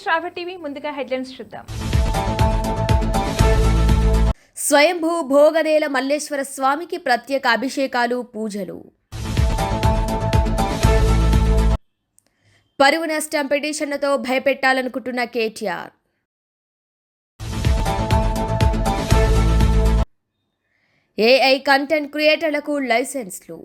శ్రావ్య TV ముందుగా headlines చూద్దాం. స్వయంభూ భోగనేల మల్లేశ్వర స్వామికి ప్రత్యేక అభిషేకాలు, పూజలు. పరువు నష్టం పిటిషన్లతో భయపెట్టాలనుకుంటున్న కేటీఆర్. ఏఐ కంటెంట్ క్రియేటర్లకు లైసెన్స్లు.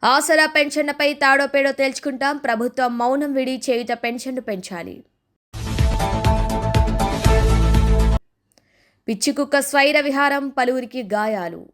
ఆసరా పెన్షన్లపై తాడో పేడో తేల్చుకుంటాం, ప్రభుత్వం మౌనం విడి చేయుత పెన్షన్లు పెంచాలి. పిచ్చికుక్క స్వైర విహారం, పలువురికి గాయాలు.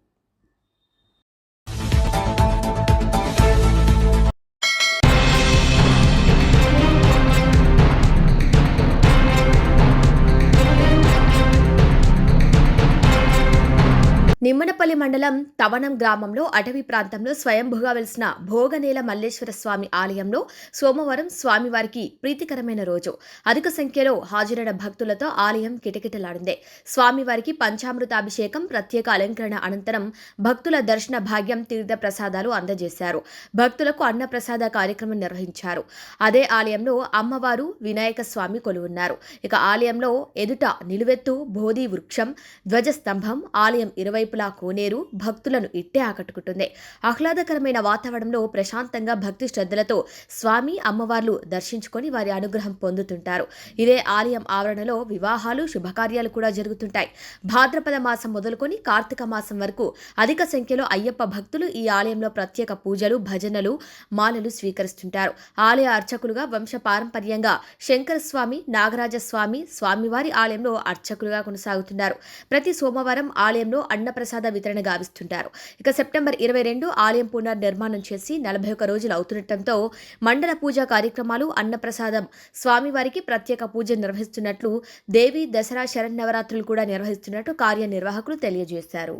నిమ్మనపల్లి మండలం తవనం గ్రామంలో అటవీ ప్రాంతంలో స్వయంభుగా వెలిసిన భోగనేల మల్లేశ్వర స్వామి ఆలయంలో సోమవారం స్వామివారికి ప్రీతికరమైన రోజు. అధిక సంఖ్యలో హాజరైన భక్తులతో ఆలయం కిటకిటలాడింది. స్వామివారికి పంచామృతాభిషేకం, ప్రత్యేక అలంకరణ అనంతరం భక్తుల దర్శన భాగ్యం, తీర్థ ప్రసాదాలు అందజేశారు. భక్తులకు అన్నప్రసాద కార్యక్రమం నిర్వహించారు. అదే ఆలయంలో అమ్మవారు వినాయక స్వామి కొలువున్నారు. ఇక ఆలయంలో ఎదుట నిలువెత్తు బోధి వృక్షం, ధ్వజస్తంభం, ఆలయం ఇరువైపు కోనేరు భక్తులను ఇట్టే ఆకట్టుకుంటుంది. ఆహ్లాదకరమైన వాతావరణంలో ప్రశాంతంగా భక్తి శ్రద్ధలతో స్వామి అమ్మవార్లు దర్శించుకొని వారి అనుగ్రహం పొందుతుంటారు. ఇదే ఆలయం ఆవరణలో వివాహాలు, శుభకార్యాలు కూడా జరుగుతుంటాయి. భాద్రపద మాసం మొదలుకొని కార్తీక మాసం వరకు అధిక సంఖ్యలో అయ్యప్ప భక్తులు ఈ ఆలయంలో ప్రత్యేక పూజలు, భజనలు, మాలలు స్వీకరిస్తుంటారు. ఆలయ అర్చకులుగా వంశ పారంపర్యంగా శంకరస్వామి, నాగరాజస్వామి స్వామివారి ఆలయంలో అర్చకులుగా కొనసాగుతున్నారు. ప్రతి సోమవారం ఆలయంలో అన్నప్రసాద వితరణ గావిస్తుంటారు. ఇక సెప్టెంబర్ 22 ఆలయం పునర్నిర్మాణం చేసి 41 రోజులు అవుతుండటంతో మండల పూజా కార్యక్రమాలు, అన్నప్రసాదం, స్వామివారికి ప్రత్యేక పూజ నిర్వహిస్తున్నట్లు, దేవి దసరా శరన్నవరాత్రులు కూడా నిర్వహిస్తున్నట్టు కార్యనిర్వాహకులు తెలియజేశారు.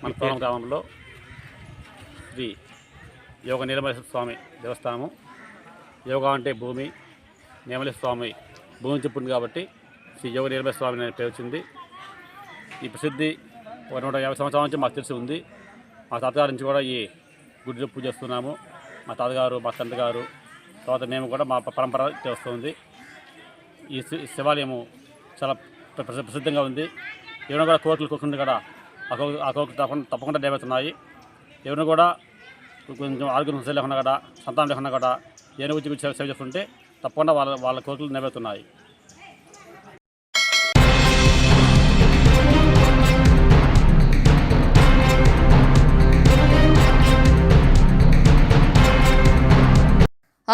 మన తోరం గ్రామంలో శ్రీ యోగ నీలమల్లేశ్వర స్వామి దేవస్థానము. యోగా అంటే భూమి, నీలమల్లేశ్వర స్వామి భూమి చెప్పుంది కాబట్టి శ్రీ యోగ నీలమల్లేశ్వర స్వామి అనే పేరు వచ్చింది. ఈ ప్రసిద్ధి 150 సంవత్సరాల నుంచి మాకు తెలిసి ఉంది. మా తాతగారి నుంచి కూడా ఈ గుడిలో పూజ చేస్తున్నాము. మా తాతగారు, మా తండ్రి గారు, తర్వాత మేము కూడా మా పరంపర చేస్తుంది. ఈ శివాలయము చాలా ప్రసిద్ధంగా ఉంది. ఎవరైనా కూడా కోరికలు కోరుకుంటే కూడా ఆ కోరికలు తప్పకుండా నెరవేరుతున్నాయి. ఎవరైనా కూడా కొంచెం ఆరోగ్యం లేకుండా కూడా, సంతానం లేకుండా కూడా ఏనుగు వచ్చి సేవ చేస్తుంటే తప్పకుండా వాళ్ళ కోరికలు నెరవేరుతున్నాయి.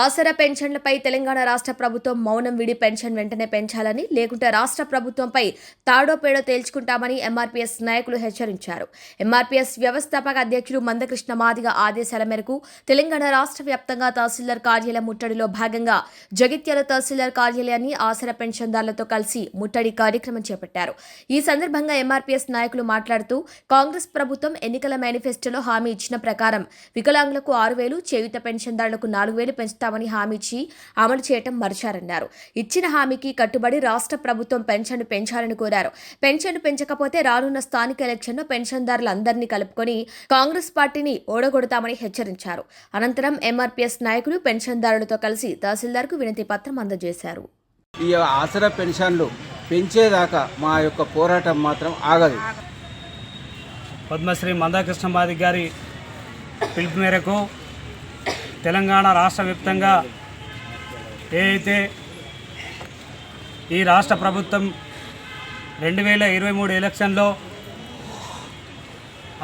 ఆసరా పెన్షన్లపై తెలంగాణ రాష్ట్ర ప్రభుత్వం మౌనం విడి పెన్షన్ వెంటనే పెంచాలని, లేకుంటే రాష్ట్ర ప్రభుత్వంపై తాడో పేడో తేల్చుకుంటామని ఎంఆర్పీఎస్ నాయకులు హెచ్చరించారు. ఎంఆర్పీఎస్ వ్యవస్థాపక అధ్యక్షుడు మందకృష్ణ మాదిగ ఆదేశాల మేరకు తెలంగాణ రాష్ట్ర వ్యాప్తంగా తహసీల్దార్ కార్యాలయ ముట్టడిలో భాగంగా జగిత్యాల తహసీల్దార్ కార్యాలయాన్ని ఆసరా పెన్షన్దారులతో కలిసి ముట్టడి కార్యక్రమం చేపట్టారు. ఈ సందర్భంగా ఎంఆర్పీఎస్ నాయకులు మాట్లాడుతూ, కాంగ్రెస్ ప్రభుత్వం ఎన్నికల మేనిఫెస్టోలో హామీ ఇచ్చిన ప్రకారం వికలాంగులకు 6,000, చేయూత పెన్షన్దారులకు 4,000 పెంచుతామని హామీ ఇచ్చి అమలు చేయటం మర్చారన్నారు. ఇచ్చిన హామీకి కట్టుబడి రాష్ట్ర ప్రభుత్వం పెన్షన్ పెంచాలని కోరారు. పెన్షన్ పెంచకపోతే రానున్న స్థానిక ఎలక్షన్లో పెన్షన్దారులందరినీ కలుపుకొని కాంగ్రెస్ పార్టీని ఓడగొడతామని హెచ్చరించారు. అనంతరం ఎంఆర్పీఎస్ నాయకులు పెన్షన్దారులతో కలిసి తహసీల్దార్కు వినతి పత్రం అందజేశారు. ఈ ఆసరా పెన్షన్లు పెంచేదాకా మా యొక్క పోరాటం మాత్రం ఆగదు. పద్మశ్రీ మందకృష్ణ మాదిగ గారి పిలుపు మేరకు తెలంగాణ రాష్ట్ర వ్యాప్తంగా ఏదైతే ఈ రాష్ట్ర ప్రభుత్వం 2023 ఎలక్షన్లో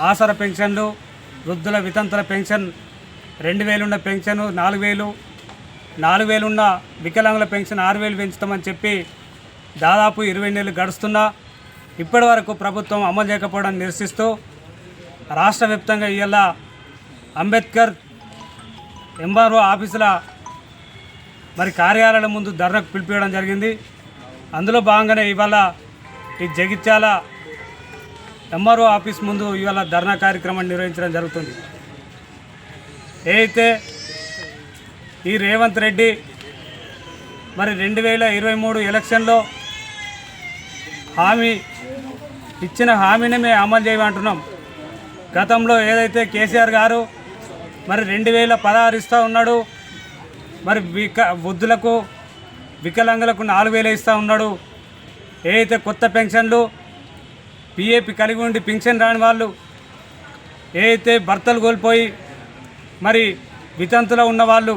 ఆసరా పెన్షన్లు, వృద్ధుల వితంతుల పెన్షన్ 2,000 ఉన్న పెన్షన్ 4,000, 4000 ఉన్న వికలాంగుల పెన్షన్ 6000 పెంచుతామని చెప్పి దాదాపు 20 నెలలు గడుస్తున్నా ఇప్పటి వరకు ప్రభుత్వం అమలు చేయకపోవడం నిరసిస్తూ రాష్ట్ర వ్యాప్తంగా ఇవాళ అంబేద్కర్ ఎంఆర్ఓ ఆఫీసుల మరి కార్యాలయాల ముందు ధర్నాకు పిలిపించడం జరిగింది. అందులో భాగంగానే ఇవాళ ఈ జగిత్యాల ఎంఆర్ఓ ఆఫీస్ ముందు ఇవాళ ధర్నా కార్యక్రమాన్ని నిర్వహించడం జరుగుతుంది. అయితే ఈ రేవంత్ రెడ్డి మరి 2023 ఎలక్షన్లో ఇచ్చిన హామీని మేము అమలు చేయమంటున్నాం. గతంలో ఏదైతే కేసీఆర్ గారు మరి 2016 ఇస్తూ ఉన్నాడు, మరి వృద్ధులకు వికలాంగులకు 4000 ఇస్తూ ఉన్నాడు. ఏదైతే కొత్త పెన్షన్లు పిఏపి కలిగి ఉండి పెన్షన్ రాని వాళ్ళు, ఏదైతే భర్తలు కోల్పోయి మరి వితంతులో ఉన్నవాళ్ళు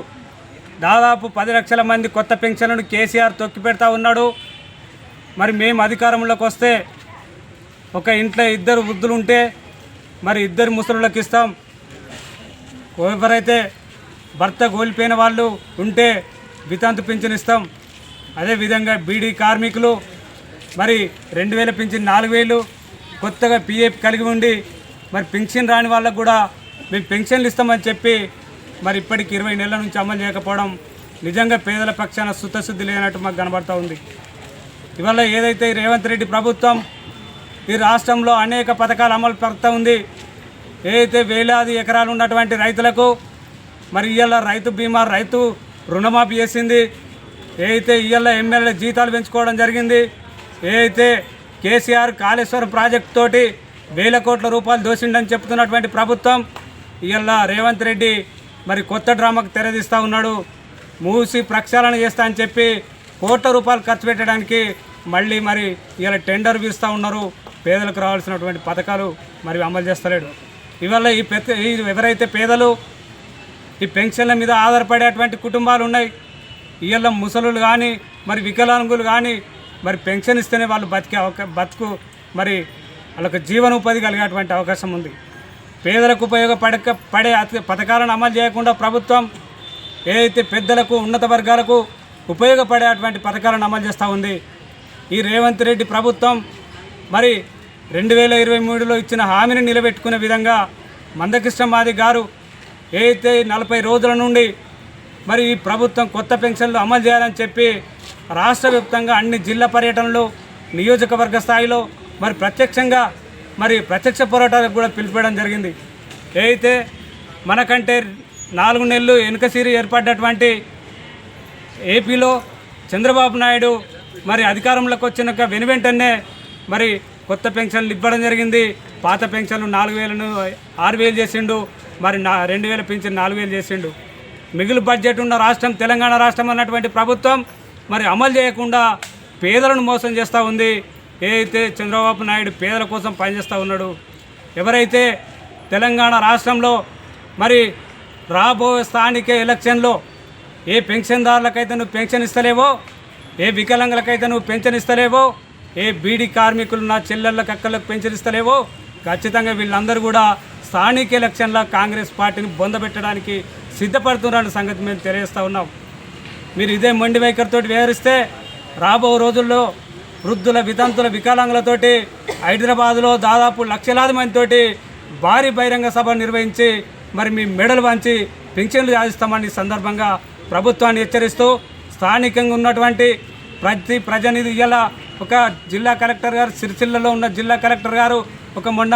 దాదాపు 10 లక్షల మంది కొత్త పెన్షన్లను కేసీఆర్ తొక్కిపెడతా ఉన్నాడు. మరి మేము అధికారంలోకి వస్తే ఒక ఇంట్లో 2 వృద్ధులు ఉంటే మరి 2 ముసలులకు ఇస్తాం. ఎవరైతే భర్త కోల్పోయిన వాళ్ళు ఉంటే వితంతు పింఛన్ ఇస్తాం. అదేవిధంగా బీడీ కార్మికులు మరి 2000 పింఛన్ 4000, కొత్తగా పిఎఫ్ కలిగి ఉండి మరి పెన్షన్ రాని వాళ్ళకు కూడా మేము పెన్షన్లు ఇస్తామని చెప్పి మరి ఇప్పటికి 20 నెలల నుంచి అమలు చేయకపోవడం నిజంగా పేదల పక్షాన సుతశుద్ధి లేనట్టు మాకు కనబడుతూ ఉంది. ఇవాళ ఏదైతే రేవంత్ రెడ్డి ప్రభుత్వం ఈ రాష్ట్రంలో అనేక పథకాలు అమలు పడుతూ ఉంది. ఏదైతే వేలాది ఎకరాలు ఉన్నటువంటి రైతులకు మరి ఇవాళ రైతు బీమా, రైతు రుణమాఫీ చేసింది. ఏదైతే ఇవాళ ఎమ్మెల్యే జీతాలు పెంచుకోవడం జరిగింది. ఏదైతే కేసీఆర్ కాళేశ్వరం ప్రాజెక్టు తోటి 1000 కోట్ల రూపాయలు దోసిండని చెప్తున్నటువంటి ప్రభుత్వం ఇవాళ రేవంత్ రెడ్డి మరి కొత్త డ్రామాకు తెరదీస్తూ ఉన్నాడు. మూసి ప్రక్షాళన చేస్తా అని చెప్పి కోట్ల రూపాయలు ఖర్చు పెట్టడానికి మళ్ళీ మరి ఇవాళ టెండర్ పిలుస్తూ ఉన్నారు. పేదలకు రావాల్సినటువంటి పథకాలు మరి అమలు చేస్తలేడు. ఇవాళ ఈ ఎవరైతే పేదలు ఈ పెన్షన్ల మీద ఆధారపడేటువంటి కుటుంబాలు ఉన్నాయి, ఇవాళ ముసలులు కానీ మరి వికలాంగులు కానీ మరి పెన్షన్ ఇస్తేనే వాళ్ళు బతుకు మరి వాళ్ళకు జీవనోపాధి కలిగేటువంటి అవకాశం ఉంది. పేదలకు పడే పథకాలను అమలు చేయకుండా ప్రభుత్వం ఏదైతే పెద్దలకు, ఉన్నత వర్గాలకు ఉపయోగపడేటువంటి పథకాలను అమలు చేస్తూ ఉంది. ఈ రేవంత్ రెడ్డి ప్రభుత్వం మరి 2023లో ఇచ్చిన హామీని నిలబెట్టుకునే విధంగా మందకృష్ణ మాదిగ గారు ఏదైతే 40 రోజుల నుండి మరి ఈ ప్రభుత్వం కొత్త పెన్షన్లు అమలు చేయాలని చెప్పి రాష్ట్ర వ్యాప్తంగా అన్ని జిల్లా పర్యటనలు, నియోజకవర్గ స్థాయిలో మరి ప్రత్యక్షంగా మరి ప్రత్యక్ష పోరాటాలకు కూడా పిలిపించడం జరిగింది. ఏదైతే మనకంటే 4 నెలలు వెనుకసిరి ఏర్పడ్డటువంటి ఏపీలో చంద్రబాబు నాయుడు మరి అధికారంలోకి వచ్చినాక వెనువెంటనే మరి కొత్త పెన్షన్లు ఇవ్వడం జరిగింది. పాత పెన్షన్లు 4000ను 6000 చేసిండు, మరి 2000 పెన్షన్ 4000 చేసిండు. మిగులు బడ్జెట్ ఉన్న రాష్ట్రం తెలంగాణ రాష్ట్రం అన్నటువంటి ప్రభుత్వం మరి అమలు చేయకుండా పేదలను మోసం చేస్తూ ఉంది. ఏదైతే చంద్రబాబు నాయుడు పేదల కోసం పనిచేస్తూ ఉన్నాడు. ఎవరైతే తెలంగాణ రాష్ట్రంలో మరి రాబోయే స్థానిక ఎలక్షన్లో ఏ పెన్షన్దారులకైతే నువ్వు పెన్షన్ ఇస్తలేవో, ఏ వికలాంగులకైతే నువ్వు పెన్షన్ ఇస్తలేవో, ఏ బీడీ కార్మికులు నా చెల్లెళ్ళకి అక్కలకు పెన్షన్ ఇస్తలేవో ఖచ్చితంగా వీళ్ళందరూ కూడా స్థానిక ఎలక్షన్లో కాంగ్రెస్ పార్టీని బొందబెట్టడానికి సిద్ధపడుతున్నారన్న సంగతి మేము తెలియజేస్తూ ఉన్నాం. మీరు ఇదే మొండి వైఖరితో వ్యవహరిస్తే రాబో రోజుల్లో వృద్ధుల, వితంతుల, వికలాంగులతోటి హైదరాబాదులో దాదాపు లక్షలాది మందితోటి భారీ బహిరంగ సభ నిర్వహించి మరి మీ మెడలు వంచి పెన్షన్లు సాధిస్తామని సందర్భంగా ప్రభుత్వాన్ని హెచ్చరిస్తూ స్థానికంగా ఉన్నటువంటి ప్రజానిధి ఇలా ఒక జిల్లా కలెక్టర్ గారు, సిరిసిల్లలో ఉన్న జిల్లా కలెక్టర్ గారు మొన్న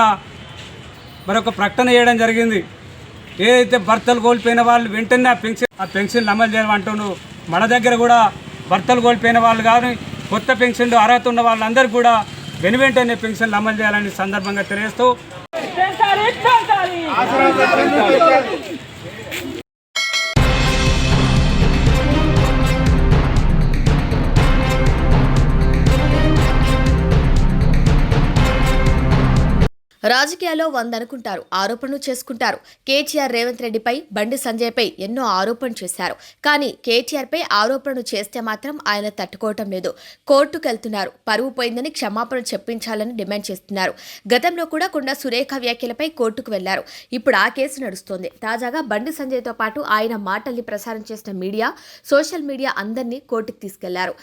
మరొక ప్రకటన చేయడం జరిగింది. ఏదైతే భర్తలు కోల్పోయిన వాళ్ళు వెంటనే ఆ పెన్షన్లు అమలు చేయమంటున్నారు. మన దగ్గర కూడా భర్తలు కోల్పోయిన వాళ్ళు కానీ కొత్త పెన్షన్లు అర్హత ఉన్న వాళ్ళందరూ కూడా వెంటనే పెన్షన్లు అమలు చేయాలని సందర్భంగా తెలియజేస్తూ రాజకీయాల్లో 100 అనుకుంటారు, ఆరోపణలు చేసుకుంటారు. కేటీఆర్ రేవంత్ రెడ్డిపై, బండి సంజయ్పై ఎన్నో ఆరోపణలు చేశారు. కానీ కేటీఆర్పై ఆరోపణలు చేస్తే మాత్రం ఆయన తట్టుకోవటం లేదు. కోర్టుకెళ్తున్నారు. పరువు పోయిందని క్షమాపణ చెప్పించాలని డిమాండ్ చేస్తున్నారు. గతంలో కూడా కొండా సురేఖ వ్యాఖ్యలపై కోర్టుకు వెళ్లారు. ఇప్పుడు ఆ కేసు నడుస్తోంది. తాజాగా బండి సంజయ్తో పాటు ఆయన మాటల్ని ప్రసారం చేసిన మీడియా, సోషల్ మీడియా అందరినీ కోర్టుకు తీసుకెళ్లారు.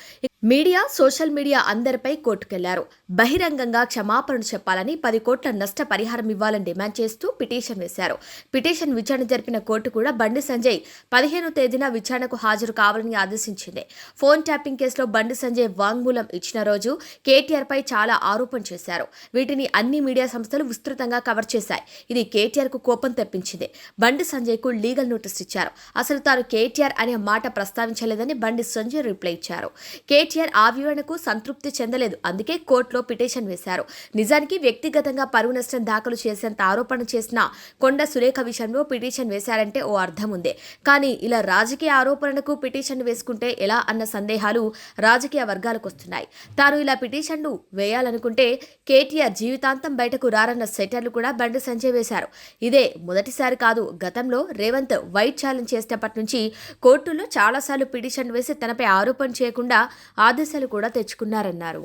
సోషల్ మీడియా అందరిపై కోర్టుకెళ్లారు. బహిరంగంగా క్షమాపణలు చెప్పాలని, 10 కోట్ల నష్టపరిహారం ఇవ్వాలని డిమాండ్ చేస్తూ పిటిషన్ వేశారు. పిటిషన్ విచారణ జరిపిన కోర్టు కూడా బండి సంజయ్ 15వ తేదీన విచారణకు హాజరు కావాలని ఆదేశించింది. ఫోన్ ట్యాపింగ్ కేసులో బండి సంజయ్ వాంగ్మూలం ఇచ్చిన రోజు కేటీఆర్పై చాలా ఆరోపణలు చేశారు. వీటిని అన్ని మీడియా సంస్థలు విస్తృతంగా కవర్ చేశాయి. ఇది కేటీఆర్కు కోపం తెప్పించింది. బండి సంజయ్కు లీగల్ నోటీస్ ఇచ్చారు. అసలు తాను కేటీఆర్ అనే మాట ప్రస్తావించలేదని బండి సంజయ్ రిప్లై ఇచ్చారు. కేటీఆర్ ఆ వివరణకు సంతృప్తి చెందలేదు. అందుకే కోర్టులో పిటిషన్ వేశారు. నిజానికి వ్యక్తిగతంగా పరువు నష్టం దాఖలు చేసేంత ఆరోపణ చేసిన కొండా సురేఖ విషయంలో పిటిషన్ వేశారంటే ఓ అర్థం ఉంది. కానీ ఇలా రాజకీయ ఆరోపణలకు పిటిషన్ వేసుకుంటే ఎలా అన్న సందేహాలు రాజకీయ వర్గాలకు వస్తున్నాయి. తాను ఇలా పిటిషన్ను వేయాలనుకుంటే కేటీఆర్ జీవితాంతం బయటకు రారన్న సెటర్లు కూడా బండి సంజయ్ వేశారు. ఇదే మొదటిసారి కాదు. గతంలో రేవంత్ వైట్ ఛాలెంజ్ చేసినప్పటి నుంచి కోర్టులో చాలాసార్లు పిటిషన్ వేసి తనపై ఆరోపణ చేయకుండా ఆదేశాలు కూడా తెచ్చుకున్నారన్నారు.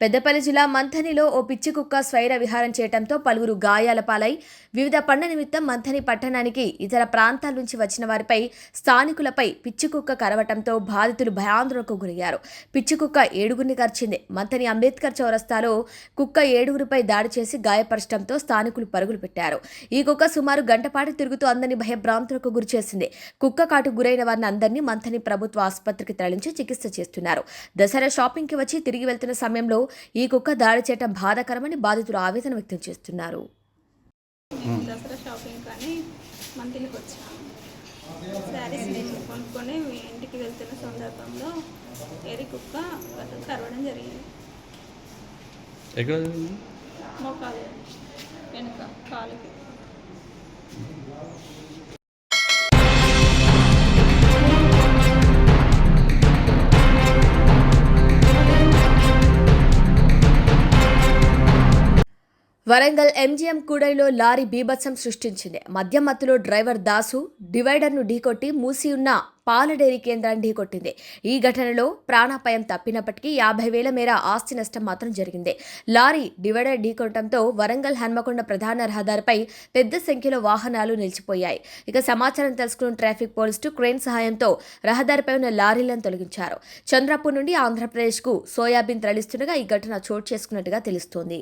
పెద్దపల్లి జిల్లా మంథనిలో ఓ పిచ్చి కుక్క స్వైర విహారం చేయడంతో పలువురు గాయాల పాలై వివిధ పనుల నిమిత్తం మంథని పట్టణానికి ఇతర ప్రాంతాల నుంచి వచ్చిన వారిపై స్థానికులపై పిచ్చి కుక్క కరవటంతో బాధితులు భయాందోళనకు గురయ్యారు. పిచ్చి కుక్క 7గురిని కరిచింది. మంథని అంబేద్కర్ చౌరస్తాలో కుక్క 7గురిపై దాడి చేసి గాయపరచడంతో స్థానికులు పరుగులు పెట్టారు. ఈ కుక్క సుమారు గంటపాటు తిరుగుతూ అందరినీ భయభ్రాంతులకు గురిచేసింది. కుక్క కాటుకు గురైన వారిని అందరినీ మంథని ప్రభుత్వ ఆసుపత్రికి తరలించి చికిత్స చేస్తున్నారు. దసరా షాపింగ్కి వచ్చి తిరిగి వెళ్తున్న సమయంలో ఈ కుక్క దాడి చేయడం బాధాకరమని బాధితులు ఆవేదన వ్యక్తం చేస్తున్నారు. దసరా షాపింగ్ కానీ మంత్లీకి వచ్చాము. శారీస్ నేను కొనుక్కొని మీ ఇంటికి వెళ్తున్న సందర్భంలో ఏరి కుక్క కరవడం జరిగింది. ఎక్కడ? మోకాలు వెనుక కాలుకి. వరంగల్ ఎంజీఎం కూడలిలో లారీ బీభత్సం సృష్టించింది. మద్యం మత్తులో డ్రైవర్ దాసు డివైడర్ను ఢీకొట్టి మూసి ఉన్న పాల డైరీ కేంద్రాన్ని ఢీకొట్టింది. ఈ ఘటనలో ప్రాణాపాయం తప్పినప్పటికీ 50,000 మేర ఆస్తి నష్టం మాత్రం జరిగింది. లారీ డివైడర్ ఢీకొట్టడంతో వరంగల్ హన్మకొండ ప్రధాన రహదారిపై పెద్ద సంఖ్యలో వాహనాలు నిలిచిపోయాయి. ఇక సమాచారం తెలుసుకున్న ట్రాఫిక్ పోలీసులు క్రేన్ సహాయంతో రహదారిపై ఉన్న లారీలను తొలగించారు. చంద్రపూర్ నుండి ఆంధ్రప్రదేశ్కు సోయాబీన్ తరలిస్తుండగా ఈ ఘటన చోటు చేసుకున్నట్టుగా తెలుస్తోంది.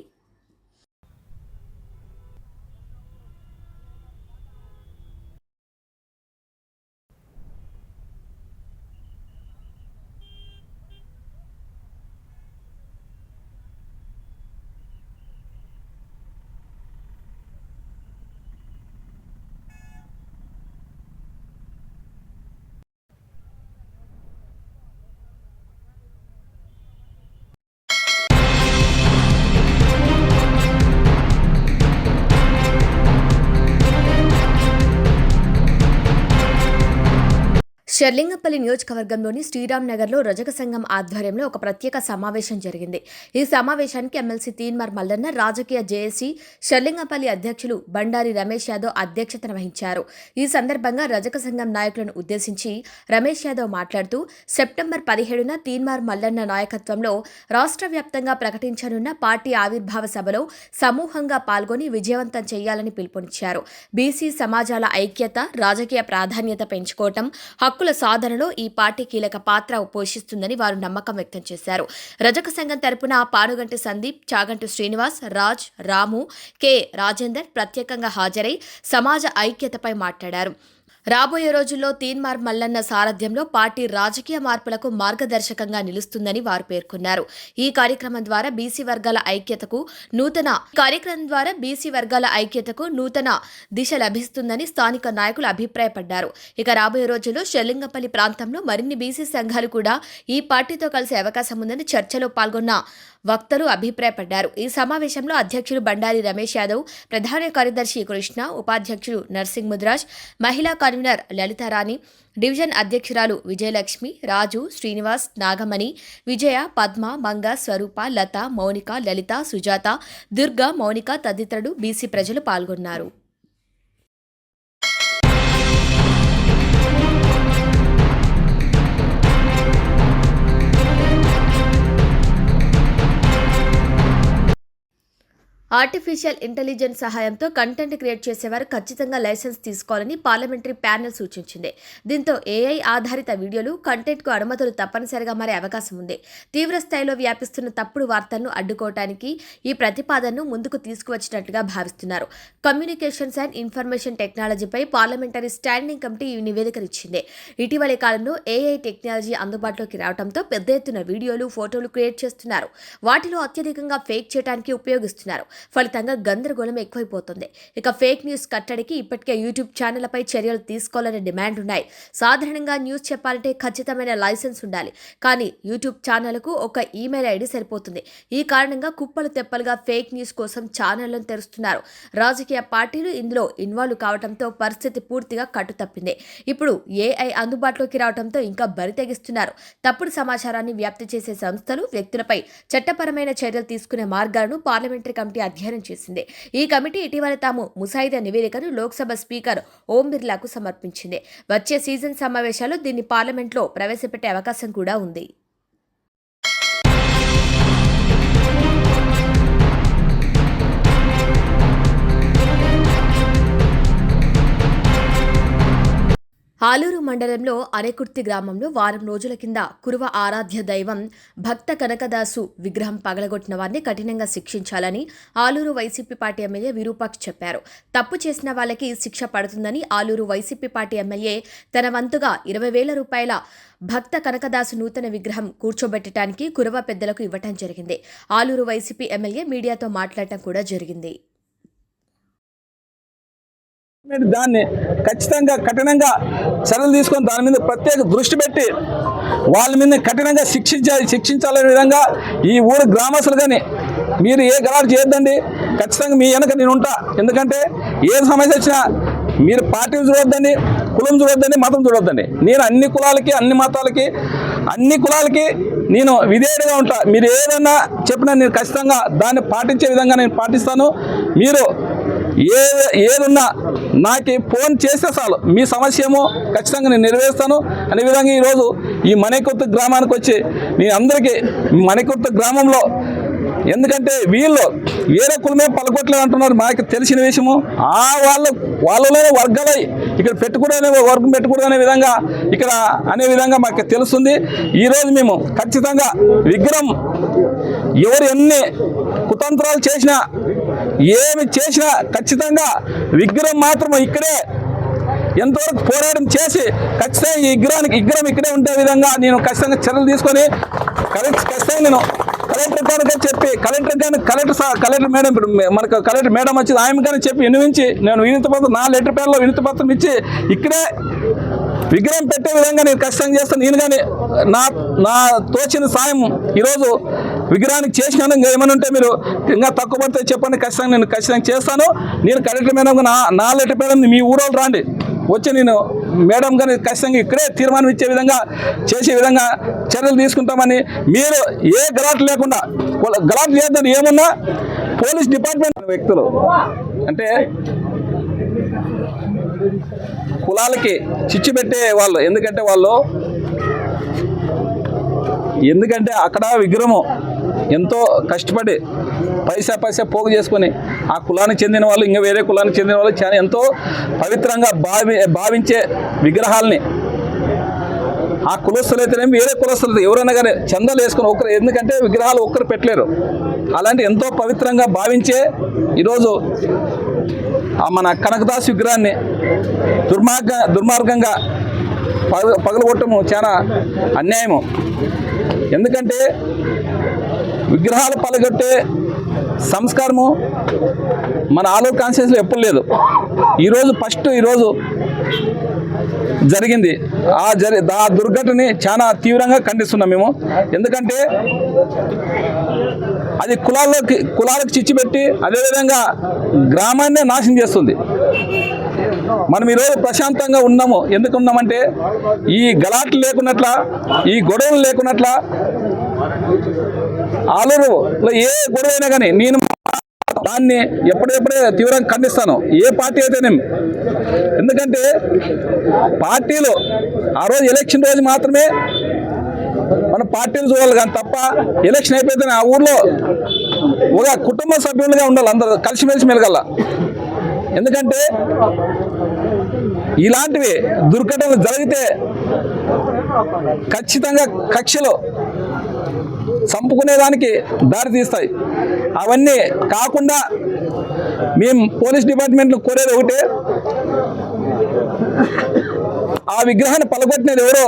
షర్లింగపల్లి నియోజకవర్గంలోని శ్రీరామ్ నగర్లో రజక సంఘం ఆధ్వర్యంలో ఒక ప్రత్యేక సమావేశం జరిగింది. ఈ సమావేశానికి ఎమ్మెల్సీ తీన్మార్ మల్లన్న, రాజకీయ జేఏసీ షర్లింగపల్లి అధ్యక్షులు బండారి రమేష్ యాదవ్ అధ్యక్షతన వహించారు. ఈ సందర్భంగా రజక సంఘం నాయకులను ఉద్దేశించి రమేష్ యాదవ్ మాట్లాడుతూ సెప్టెంబర్ 17న తీన్మార్ మల్లన్న నాయకత్వంలో రాష్ట్ర వ్యాప్తంగా ప్రకటించనున్న పార్టీ ఆవిర్భావ సభలో సమూహంగా పాల్గొని విజయవంతం చేయాలని పిలుపునిచ్చారు. బీసీ సమాజాల ఐక్యత, రాజకీయ ప్రాధాన్యత పెంచుకోవటం, హక్కుల సాధనలో ఈ పార్టీ కీలక పాత్ర పోషిస్తుందని వారు నమ్మకం వ్యక్తం చేశారు. రజక సంఘం తరపున పానుగంటి సందీప్, చాగంటి శ్రీనివాస్, రాజ్, రాము, కె రాజేందర్ ప్రత్యేకంగా హాజరై సమాజ ఐక్యతపై మాట్లాడారు. రాబోయే రోజుల్లో తీన్మార్ మల్లన్న సారథ్యంలో పార్టీ రాజకీయ మార్పులకు మార్గదర్శకంగా నిలుస్తుందని వారు పేర్కొన్నారు. ఈ కార్యక్రమం ద్వారా బీసీ వర్గాల ఐక్యతకు నూతన దిశ లభిస్తుందని స్థానిక నాయకులు అభిప్రాయపడ్డారు. ఇక రాబోయే రోజుల్లో షెల్లింగపల్లి ప్రాంతంలో మరిన్ని బీసీ సంఘాలు కూడా ఈ పార్టీతో కలిసే అవకాశం ఉందని చర్చలో పాల్గొన్న వక్తలు అభిప్రాయపడ్డారు. ఈ సమావేశంలో అధ్యక్షులు బండారి రమేష్ యాదవ్, ప్రధాన కార్యదర్శి కృష్ణ, ఉపాధ్యక్షులు నర్సింగ్ ముద్రాజ్, మహిళా కన్వీనర్ లలితారాణి, డివిజన్ అధ్యక్షురాలు విజయలక్ష్మి, రాజు, శ్రీనివాస్, నాగమణి, విజయ, పద్మ, మంగ, స్వరూప, లత, మౌనిక, లలిత, సుజాత, దుర్గా, మౌనిక తదితరులు బీసీ ప్రజలు పాల్గొన్నారు. ఆర్టిఫిషియల్ ఇంటెలిజెన్స్ సహాయంతో కంటెంట్ క్రియేట్ చేసేవారు ఖచ్చితంగా లైసెన్స్ తీసుకోవాలని పార్లమెంటరీ ప్యానెల్ సూచించింది. దీంతో ఏఐ ఆధారిత వీడియోలు, కంటెంట్కు అనుమతులు తప్పనిసరిగా మారే అవకాశం ఉంది. తీవ్ర స్థాయిలో వ్యాపిస్తున్న తప్పుడు వార్తలను అడ్డుకోవడానికి ఈ ప్రతిపాదనను ముందుకు తీసుకువచ్చినట్టుగా భావిస్తున్నారు. కమ్యూనికేషన్స్ అండ్ ఇన్ఫర్మేషన్ టెక్నాలజీపై పార్లమెంటరీ స్టాండింగ్ కమిటీ ఈ నివేదికనిచ్చింది. ఇటీవలి కాలంలో ఏఐ టెక్నాలజీ అందుబాటులోకి రావడంతో పెద్ద ఎత్తున వీడియోలు, ఫోటోలు క్రియేట్ చేస్తున్నారు. వాటిలో అత్యధికంగా ఫేక్ చేయడానికి ఉపయోగిస్తున్నారు. ఫలితంగా గందరగోళం ఎక్కువైపోతుంది. ఇక ఫేక్ న్యూస్ కట్టడికి ఇప్పటికే యూట్యూబ్ ఛానళ్లపై చర్యలు తీసుకోవాలనే డిమాండ్ ఉన్నాయి. సాధారణంగా న్యూస్ చెప్పాలంటే ఖచ్చితమైన లైసెన్స్ ఉండాలి. కానీ యూట్యూబ్ ఛానళ్లకు ఒక ఈమెయిల్ ఐడి సరిపోతుంది. ఈ కారణంగా కుప్పలు తెప్పలుగా ఫేక్ న్యూస్ కోసం ఛానళ్లను తెరుస్తున్నారు. రాజకీయ పార్టీలు ఇందులో ఇన్వాల్వ్ కావడంతో పరిస్థితి పూర్తిగా కట్టుతప్పింది. ఇప్పుడు ఏఐ అందుబాటులోకి రావడంతో ఇంకా బరి తెగిస్తున్నారు. తప్పుడు సమాచారాన్ని వ్యాప్తి చేసే సంస్థలు, వ్యక్తులపై చట్టపరమైన చర్యలు తీసుకునే మార్గాలను పార్లమెంటరీ కమిటీ అధ్యయనం చేసింది. ఈ కమిటీ ఇటీవల తాము ముసాయిదా నివేదికను లోక్సభ స్పీకర్ ఓం బిర్లాకు సమర్పించింది. వచ్చే సీజన్ సమావేశాల్లో దీన్ని పార్లమెంట్లో ప్రవేశపెట్టే అవకాశం కూడా ఉంది. ఆలూరు మండలంలో అరెకుర్తి గ్రామంలో వారం రోజుల కింద కురువ ఆరాధ్య దైవం భక్త కనకదాసు విగ్రహం పగలగొట్టిన వారిని కఠినంగా శిక్షించాలని ఆలూరు వైసీపీ పార్టీ ఎమ్మెల్యే విరూపాక్ష చెప్పారు. తప్పు చేసిన వాళ్ళకి శిక్ష పడుతుందని ఆలూరు వైసీపీ పార్టీ ఎమ్మెల్యే తన వంతుగా 20,000 రూపాయల భక్త కనకదాసు నూతన విగ్రహం కూర్చోబెట్టడానికి కురువ పెద్దలకు ఇవ్వటం జరిగింది. ఆలూరు వైసీపీ ఎమ్మెల్యే మీడియాతో మాట్లాడటం కూడా జరిగింది. దాన్ని ఖచ్చితంగా కఠినంగా చర్యలు తీసుకొని దాని మీద ప్రత్యేక దృష్టి పెట్టి వాళ్ళ మీద కఠినంగా శిక్షించాలనే విధంగా ఈ ఊరు గ్రామస్తులు కానీ మీరు ఏ గలాటు చేయొద్దండి. ఖచ్చితంగా మీ వెనక నేను ఉంటా. ఎందుకంటే ఏ సమస్య వచ్చినా మీరు పార్టీలు చూడొద్దండి, కులం చూడొద్దండి, మతం చూడొద్దండి. నేను అన్ని కులాలకి, అన్ని మతాలకి, అన్ని కులాలకి నేను విధేయుడిగా ఉంటా. మీరు ఏదన్నా చెప్పినా నేను ఖచ్చితంగా దాన్ని పాటించే విధంగా నేను పాటిస్తాను. మీరు ఏదున్నా నాకు ఫోన్ చేస్తే చాలు, మీ సమస్య ఏమో ఖచ్చితంగా నేను నెరవేరుస్తాను అనే విధంగా ఈరోజు ఈ మణికుర్తి గ్రామానికి వచ్చి నేను అందరికీ మణికుర్తి గ్రామంలో, ఎందుకంటే వీళ్ళు వేరే కులమే పలకొట్లేదు అంటున్నారు, మాకు తెలిసిన విషయము. వాళ్ళలోనే వర్గాలై ఇక్కడ వర్గం పెట్టుకూడదు అనే విధంగా ఇక్కడ అనే విధంగా మాకు తెలుస్తుంది. ఈరోజు మేము ఖచ్చితంగా విగ్రహం ఎవరు ఎన్ని కుతంత్రాలు చేసినా, ఏమి చేసినా ఖచ్చితంగా విగ్రహం మాత్రం ఇక్కడే ఎంతవరకు పోరాటం చేసి ఖచ్చితంగా ఈ విగ్రహం ఇక్కడే ఉండే విధంగా నేను ఖచ్చితంగా చర్యలు తీసుకొని ఖచ్చితంగా నేను కలెక్టర్ గారికి చెప్పి కలెక్టర్ మేడం, ఇప్పుడు మనకు కలెక్టర్ మేడం వచ్చి ఆయన కానీ చెప్పి వినిపించి నేను వినతిపత్రం నా లెటర్ పేరులో వినతిపత్రం ఇచ్చి ఇక్కడే విగ్రహం పెట్టే విధంగా నేను ఖచ్చితంగా చేస్తాను. నేను కానీ నా తోచిన సాయం ఈరోజు విగ్రహానికి చేసినాను. ఇంకా ఏమైనా ఉంటే మీరు ఇంకా తక్కువ పడితే చెప్పండి, నేను ఖచ్చితంగా చేస్తాను. నేను కలెక్టర్ మేడం నా లెటర్ మేడం మీ ఊరోళ్ళు రాండి, వచ్చి నేను మేడం గారిని ఖచ్చితంగా ఇక్కడే తీర్మానం ఇచ్చే విధంగా చేసే విధంగా చర్యలు తీసుకుంటామని, మీరు ఏ గలాట్ లేకుండా గలాట్ లేదని ఏమున్నా పోలీస్ డిపార్ట్మెంట్ వ్యక్తులు అంటే కులాలకి చిచ్చు పెట్టే వాళ్ళు, ఎందుకంటే అక్కడ విగ్రహం ఎంతో కష్టపడి పైసా పోగు చేసుకొని ఆ కులానికి చెందిన వాళ్ళు ఇంకా వేరే కులానికి చెందిన వాళ్ళు చాలా ఎంతో పవిత్రంగా భావించే విగ్రహాలని ఆ కులస్తులు అయితేనేమి వేరే కులస్తులు ఎవరైనా కానీ చందాలు వేసుకొని ఎందుకంటే విగ్రహాలు ఒక్కరు పెట్టలేరు. అలాంటి ఎంతో పవిత్రంగా భావించే ఈరోజు మన కనకదాస్ విగ్రహాన్ని దుర్మార్గంగా పగలగొట్టము చాలా అన్యాయము. ఎందుకంటే విగ్రహాలు పగలగొట్టే సంస్కారము మన ఆలూరు కాన్స్టిట్యూన్సీలో ఎప్పుడు లేదు. ఈరోజు జరిగింది. ఆ దుర్ఘటనని చాలా తీవ్రంగా ఖండిస్తున్నాం మేము. ఎందుకంటే అది కులాలకు చిచ్చుపెట్టి అదేవిధంగా గ్రామాన్నే నాశనం చేస్తుంది. మనం ఈరోజు ప్రశాంతంగా ఉన్నాము. ఎందుకు ఉన్నామంటే ఈ గలాట్లు లేకున్నట్ల, ఈ గొడవలు లేకున్నట్ల, ఆలూరులో ఏ గొడవ అయినా కానీ నేను దాన్ని ఎప్పుడెప్పుడే తీవ్రంగా ఖండిస్తాను, ఏ పార్టీ అయితేనేమి. ఎందుకంటే పార్టీలు ఆ రోజు ఎలక్షన్ రోజు మాత్రమే మన పార్టీలు చూడాలి, కానీ తప్ప ఎలక్షన్ అయిపోతే ఆ ఊర్లో ఒక కుటుంబ సభ్యులుగా ఉండాలి, అందరూ కలిసిమెలిసి మెలగల. ఎందుకంటే ఇలాంటివి దుర్ఘటనలు జరిగితే ఖచ్చితంగా కక్షలు చంపుకునేదానికి దారి తీస్తాయి. అవన్నీ కాకుండా మేము పోలీస్ డిపార్ట్మెంట్లో కోరేది ఒకటే, ఆ విగ్రహాన్ని పలగొట్టినది ఎవరో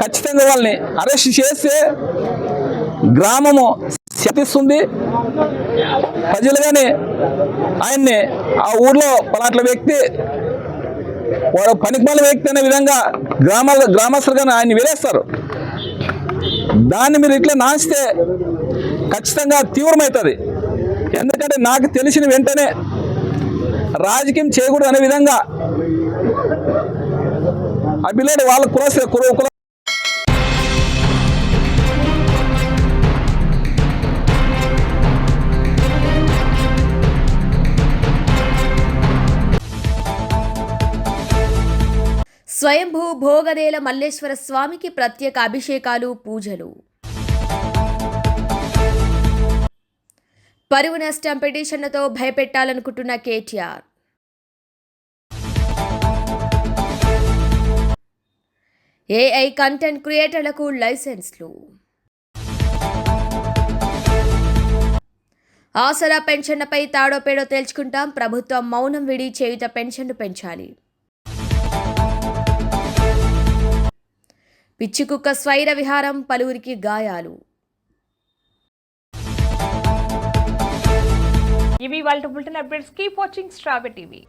ఖచ్చితంగా వాళ్ళని అరెస్ట్ చేస్తే గ్రామము శతిస్తుంది. ప్రజలుగానే ఆయన్ని ఆ ఊర్లో పలాట్ల వ్యక్తి పనికిమాల వ్యక్తి అనే విధంగా గ్రామస్తులుగానే ఆయన్ని వేరేస్తారు. దాన్ని మీరు ఇట్లా నాచితే ఖచ్చితంగా తీవ్రమవుతుంది. ఎందుకంటే నాకు తెలిసిన వెంటనే రాజకీయం చేయకూడదు అనే విధంగా ఆ పిల్లడు వాళ్ళ కుల స్వయంభూ భోగనేల మల్లేశ్వర స్వామికి ప్రత్యేక అభిషేకాలు, పూజలు. పరువు నష్టం పిటిషన్లతో భయపెట్టాలనుకుంటున్న కేటీఆర్. ఏఐ కంటెంట్ క్రియేటర్లకు లైసెన్స్లు. ఆసరా పెన్షన్లపై తాడోపేడో తేల్చుకుంటాం, ప్రభుత్వం మౌనం విడి చేయుత పెన్షన్లు పెంచాలి. పిచ్చికుక్క స్వైర విహారం, పలువురికి గాయాలు. ఇవి వాళ్ళ bulletin updates. Keep watching strawberry TV.